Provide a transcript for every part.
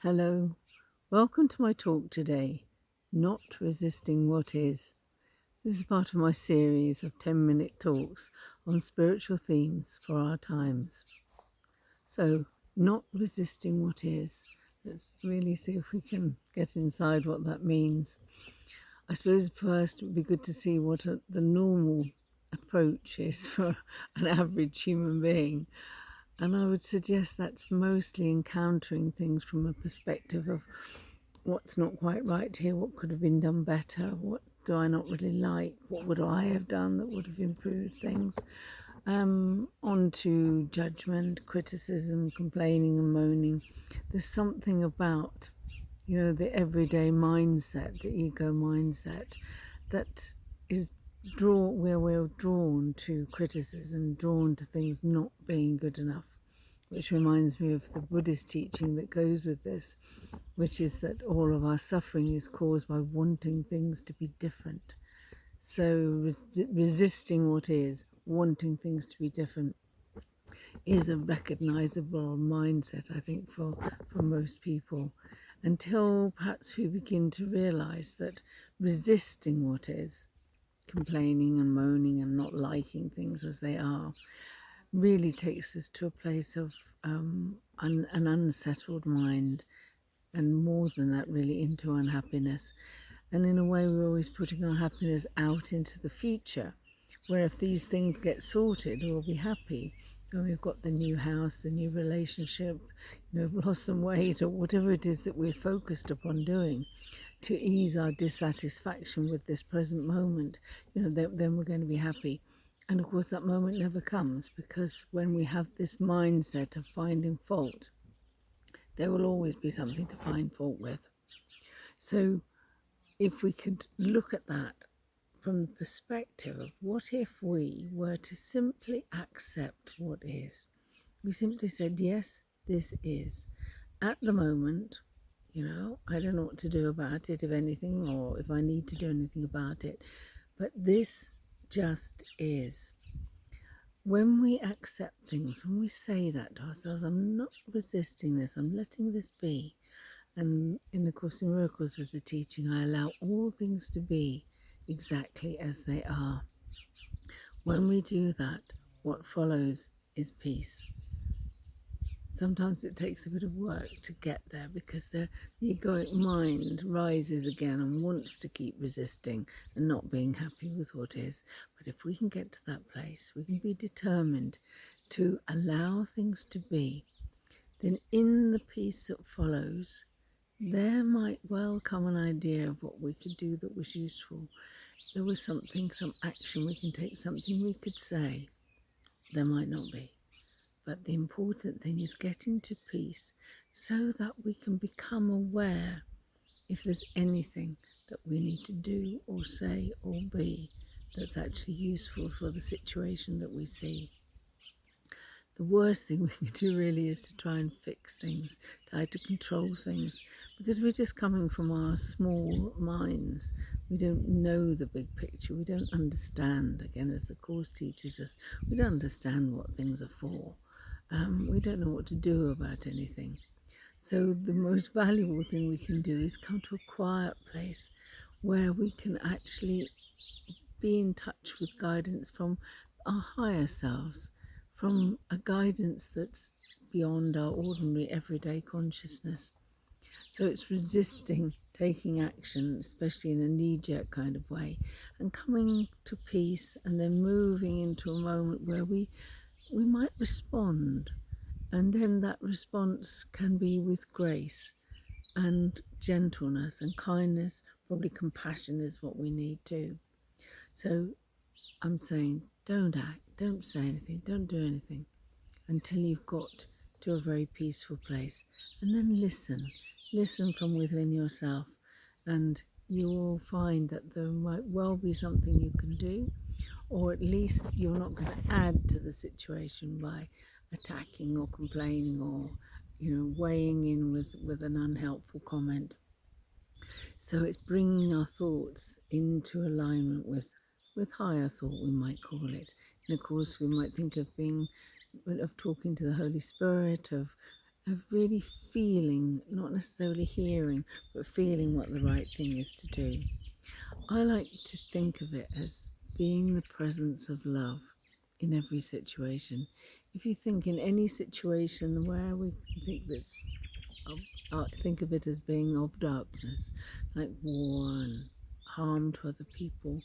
Hello, welcome to my talk today, Not Resisting What Is. This is part of my series of 10-minute talks on spiritual themes for our times. So, not resisting what is. Let's really see if we can get inside what that means. I suppose first it would be good to see what the normal approach is for an average human being. And I would suggest that's mostly encountering things from a perspective of what's not quite right here, what could have been done better, what do I not really like, what would I have done that would have improved things, on to judgment, criticism, complaining and moaning. There's something about, the everyday mindset, the ego mindset, that is where we're drawn to criticism, drawn to things not being good enough, which reminds me of the Buddhist teaching that goes with this, which is that all of our suffering is caused by wanting things to be different. So resisting what is, wanting things to be different, is a recognizable mindset, I think, for most people, until perhaps we begin to realize that resisting what is, complaining and moaning and not liking things as they are, really takes us to a place of an unsettled mind, and more than that, really into unhappiness. And in a way, we're always putting our happiness out into the future, where if these things get sorted, we'll be happy. And we've got the new house, the new relationship, we've lost some weight, or whatever it is that we're focused upon doing to ease our dissatisfaction with this present moment, then we're going to be happy. And of course, that moment never comes, because when we have this mindset of finding fault, there will always be something to find fault with. So if we could look at that from the perspective of what if we were to simply accept what is. We simply said, yes, this is. At the moment, I don't know what to do about it, if anything, or if I need to do anything about it. But this just is. When we accept things, when we say that to ourselves, I'm not resisting this, I'm letting this be. And in the Course in Miracles, as the teaching, I allow all things to be exactly as they are. When we do that, what follows is peace. Sometimes it takes a bit of work to get there, because the egoic mind rises again and wants to keep resisting and not being happy with what is. But if we can get to that place, we can be determined to allow things to be, then in the peace that follows, there might well come an idea of what we could do that was useful. There was something, some action we can take, something we could say. There might not be. But the important thing is getting to peace so that we can become aware if there's anything that we need to do or say or be that's actually useful for the situation that we see. The worst thing we can do really is to try and fix things, try to control things, because we're just coming from our small minds. We don't know the big picture. We don't understand, again, as the Course teaches us, we don't understand what things are for. We don't know what to do about anything. So the most valuable thing we can do is come to a quiet place where we can actually be in touch with guidance from our higher selves, from a guidance that's beyond our ordinary everyday consciousness. So it's resisting taking action, especially in a knee-jerk kind of way, and coming to peace, and then moving into a moment where we might respond, and then that response can be with grace and gentleness and kindness. Probably compassion is what we need too. So I'm saying, don't act, don't say anything, don't do anything until you've got to a very peaceful place, and then listen from within yourself, and you will find that there might well be something you can do, or at least you're not going to add to the situation by attacking or complaining or weighing in with an unhelpful comment. So it's bringing our thoughts into alignment with higher thought, we might call it. And of course we might think of talking to the Holy Spirit, of of really feeling, not necessarily hearing, but feeling what the right thing is to do. I like to think of it as being the presence of love in every situation. If you think in any situation where we think that's, think of it as being of darkness, like war and harm to other people,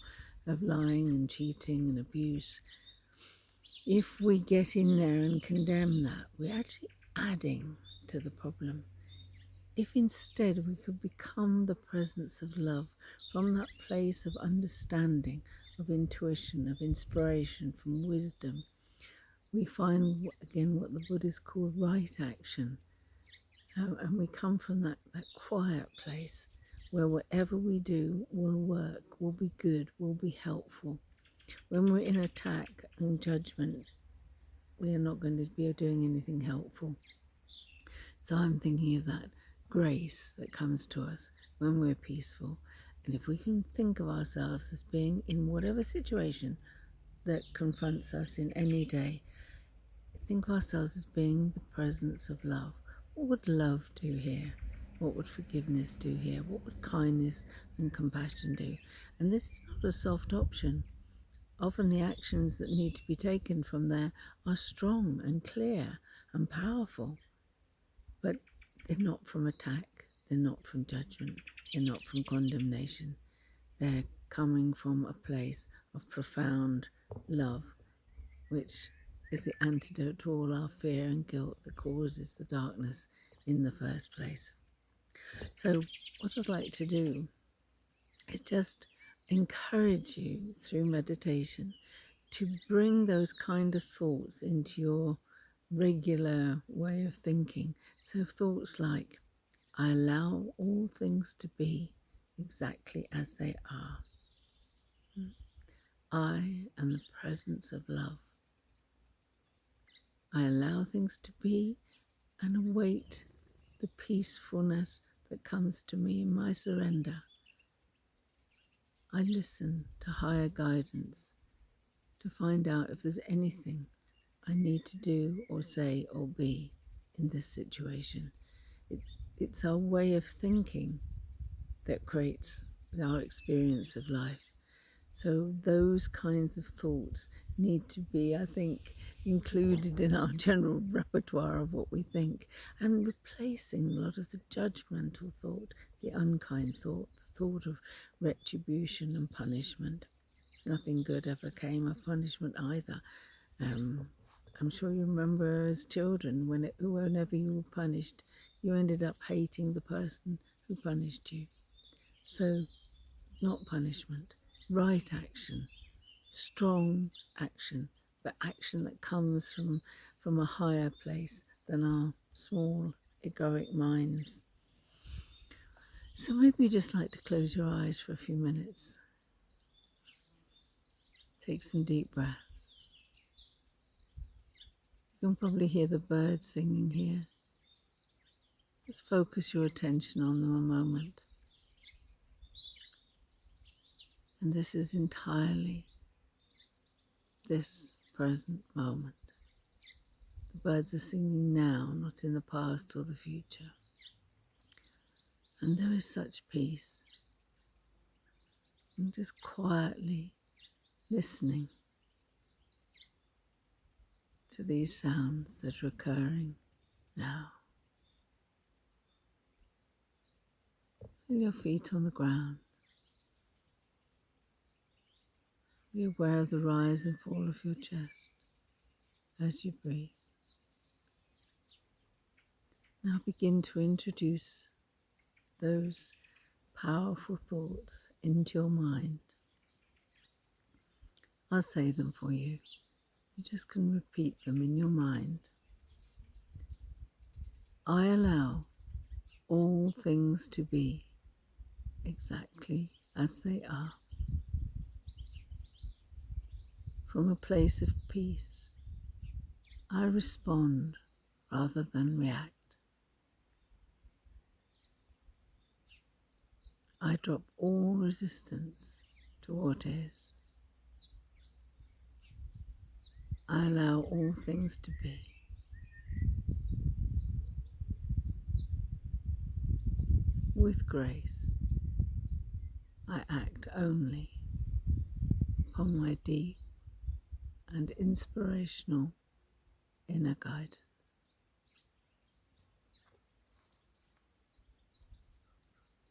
of lying and cheating and abuse, if we get in there and condemn that, we're actually adding to the problem. If instead we could become the presence of love from that place of understanding, of intuition, of inspiration, from wisdom, we find again what the Buddhists call right action. And we come from that quiet place where whatever we do will work, will be good, will be helpful. When we're in attack and judgment, we are not going to be doing anything helpful. So I'm thinking of that grace that comes to us when we're peaceful. And if we can think of ourselves as being in whatever situation that confronts us in any day, think of ourselves as being the presence of love. What would love do here? What would forgiveness do here? What would kindness and compassion do? And this is not a soft option. Often the actions that need to be taken from there are strong and clear and powerful, but they're not from attack, they're not from judgment, they're not from condemnation. They're coming from a place of profound love, which is the antidote to all our fear and guilt that causes the darkness in the first place. So what I'd like to do is just encourage you through meditation to bring those kind of thoughts into your regular way of thinking. So thoughts like, I allow all things to be exactly as they are. I am the presence of love. I allow things to be and await the peacefulness that comes to me in my surrender. I listen to higher guidance to find out if there's anything I need to do or say or be in this situation. It's our way of thinking that creates our experience of life. So those kinds of thoughts need to be, I think, included in our general repertoire of what we think, and replacing a lot of the judgmental thought, the unkind thought, the thought of retribution and punishment. Nothing good ever came of punishment either. I'm sure you remember as children, whenever you were punished, you ended up hating the person who punished you. So, not punishment, right action, strong action, but action that comes from a higher place than our small egoic minds. So maybe you just like to close your eyes for a few minutes. Take some deep breaths. You can probably hear the birds singing here. Just focus your attention on them a moment. And this is entirely this present moment. The birds are singing now, not in the past or the future. And there is such peace. And just quietly listening to these sounds that are occurring now. Feel your feet on the ground. Be aware of the rise and fall of your chest as you breathe. Now begin to introduce those powerful thoughts into your mind. I'll say them for you. You just can repeat them in your mind. I allow all things to be exactly as they are. From a place of peace, I respond rather than react. I drop all resistance to what is. I allow all things to be. with grace. I act only upon my deep and inspirational inner guidance.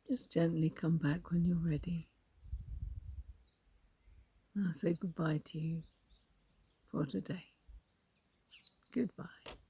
Just gently come back when you're ready. I'll say goodbye to you for today. Goodbye.